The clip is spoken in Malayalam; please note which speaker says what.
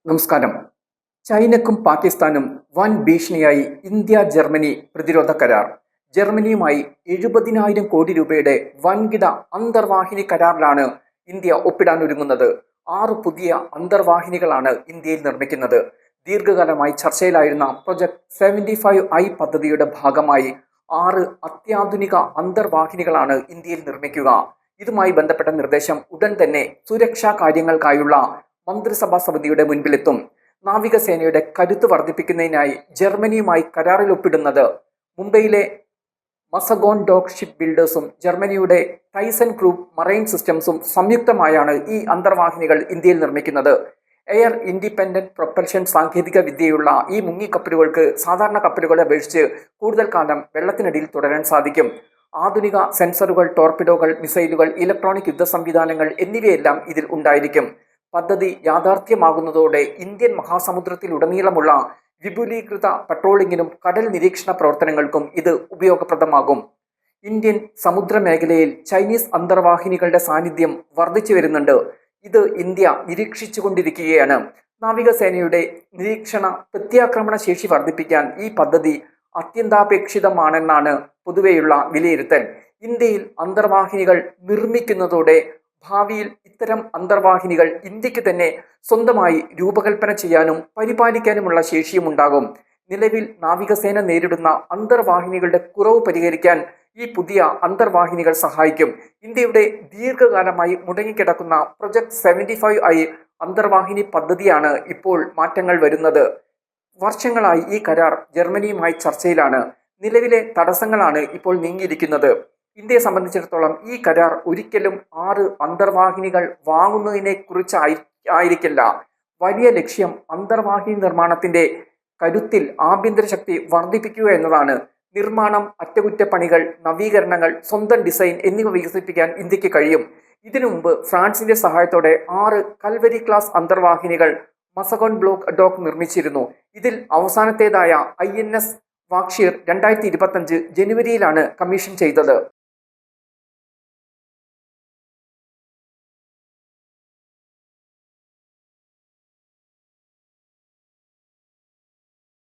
Speaker 1: നമസ്കാരം. ചൈനക്കും പാകിസ്ഥാനും വൻ ഭീഷണിയായി ഇന്ത്യ ജർമ്മനി പ്രതിരോധ കരാർ. ജർമ്മനിയുമായി 70,000 കോടി രൂപയുടെ വൻകിട അന്തർവാഹിനി കരാറിലാണ് ഇന്ത്യ ഒപ്പിടാനൊരുങ്ങുന്നത്. 6 പുതിയ അന്തർവാഹിനികളാണ് ഇന്ത്യയിൽ നിർമ്മിക്കുന്നത്. ദീർഘകാലമായി ചർച്ചയിലായിരുന്ന പ്രൊജക്ട് 75I പദ്ധതിയുടെ ഭാഗമായി 6 അത്യാധുനിക അന്തർവാഹിനികളാണ് ഇന്ത്യയിൽ നിർമ്മിക്കുക. ഇതുമായി ബന്ധപ്പെട്ട നിർദ്ദേശം ഉടൻ തന്നെ സുരക്ഷാ കാര്യങ്ങൾക്കായുള്ള മന്ത്രിസഭാ സമിതിയുടെ മുൻപിലെത്തും. നാവികസേനയുടെ കരുത്ത് വർദ്ധിപ്പിക്കുന്നതിനായി ജർമ്മനിയുമായി കരാറിൽ ഒപ്പിടുന്നത് മുംബൈയിലെ മസഗോൺ ഡോക്ക് ഷിപ്പ് ബിൽഡേഴ്സും ജർമ്മനിയുടെ ടൈസൺ ഗ്രൂപ്പ് മറൈൻ സിസ്റ്റംസും സംയുക്തമായാണ് ഈ അന്തർവാഹിനികൾ ഇന്ത്യയിൽ നിർമ്മിക്കുന്നത്. എയർ ഇൻഡിപെൻഡന്റ് പ്രൊപ്പൽഷൻ സാങ്കേതിക വിദ്യയുള്ള ഈ മുങ്ങിക്കപ്പലുകൾക്ക് സാധാരണ കപ്പലുകളെ അപേക്ഷിച്ച് കൂടുതൽ കാലം വെള്ളത്തിനടിയിൽ തുടരാൻ സാധിക്കും. ആധുനിക സെൻസറുകൾ, ടോർപിഡോകൾ, മിസൈലുകൾ, ഇലക്ട്രോണിക് യുദ്ധ സംവിധാനങ്ങൾ എന്നിവയെല്ലാം ഇതിൽ ഉണ്ടായിരിക്കും. പദ്ധതി യാഥാർത്ഥ്യമാകുന്നതോടെ ഇന്ത്യൻ മഹാസമുദ്രത്തിലുടനീളമുള്ള വിപുലീകൃത പട്രോളിങ്ങിനും കടൽ നിരീക്ഷണ പ്രവർത്തനങ്ങൾക്കും ഇത് ഉപയോഗപ്രദമാകും. ഇന്ത്യൻ സമുദ്രമേഖലയിൽ ചൈനീസ് അന്തർവാഹിനികളുടെ സാന്നിധ്യം വർദ്ധിച്ചു വരുന്നുണ്ട്. ഇത് ഇന്ത്യ നിരീക്ഷിച്ചുകൊണ്ടിരിക്കുകയാണ്. നാവികസേനയുടെ നിരീക്ഷണ പ്രത്യാക്രമണ ശേഷി വർദ്ധിപ്പിക്കാൻ ഈ പദ്ധതി അത്യന്താപേക്ഷിതമാണെന്നാണ് പൊതുവെയുള്ള വിലയിരുത്തൽ. ഇന്ത്യയിൽ അന്തർവാഹിനികൾ നിർമ്മിക്കുന്നതോടെ ഭാവിയിൽ ഇത്തരം അന്തർവാഹിനികൾ ഇന്ത്യക്ക് തന്നെ സ്വന്തമായി രൂപകൽപ്പന ചെയ്യാനും പരിപാലിക്കാനുമുള്ള ശേഷിയുമുണ്ടാകും. നിലവിൽ നാവികസേന നേരിടുന്ന അന്തർവാഹിനികളുടെ കുറവ് പരിഹരിക്കാൻ ഈ പുതിയ അന്തർവാഹിനികൾ സഹായിക്കും. ഇന്ത്യയുടെ ദീർഘകാലമായി മുടങ്ങിക്കിടക്കുന്ന പ്രൊജക്ട് 75I അന്തർവാഹിനി പദ്ധതിയാണ് ഇപ്പോൾ മാറ്റങ്ങൾ വരുന്നത്. വർഷങ്ങളായി ഈ കരാർ ജർമ്മനിയുമായി ചർച്ചയിലാണ്. നിലവിലെ തടസ്സങ്ങളാണ് ഇപ്പോൾ നീങ്ങിയിരിക്കുന്നത്. ഇന്ത്യയെ സംബന്ധിച്ചിടത്തോളം ഈ കരാർ ഒരിക്കലും 6 അന്തർവാഹിനികൾ വാങ്ങുന്നതിനെ കുറിച്ചായിരിക്കില്ല. വലിയ ലക്ഷ്യം അന്തർവാഹിനി നിർമ്മാണത്തിന്റെ കരുത്തിൽ ആഭ്യന്തര ശക്തി വർദ്ധിപ്പിക്കുക എന്നതാണ്. നിർമ്മാണം, അറ്റകുറ്റപ്പണികൾ, നവീകരണങ്ങൾ, സ്വന്തം ഡിസൈൻ എന്നിവ വികസിപ്പിക്കാൻ ഇന്ത്യക്ക് കഴിയും. ഇതിനു മുമ്പ് ഫ്രാൻസിന്റെ സഹായത്തോടെ 6 കൽവരി ക്ലാസ് അന്തർവാഹിനികൾ മസഗോൺ ഡോക്ക് നിർമ്മിച്ചിരുന്നു. ഇതിൽ അവസാനത്തേതായ INS വാക്ഷിർ 2025 ജനുവരിയിലാണ് കമ്മീഷൻ ചെയ്തത്.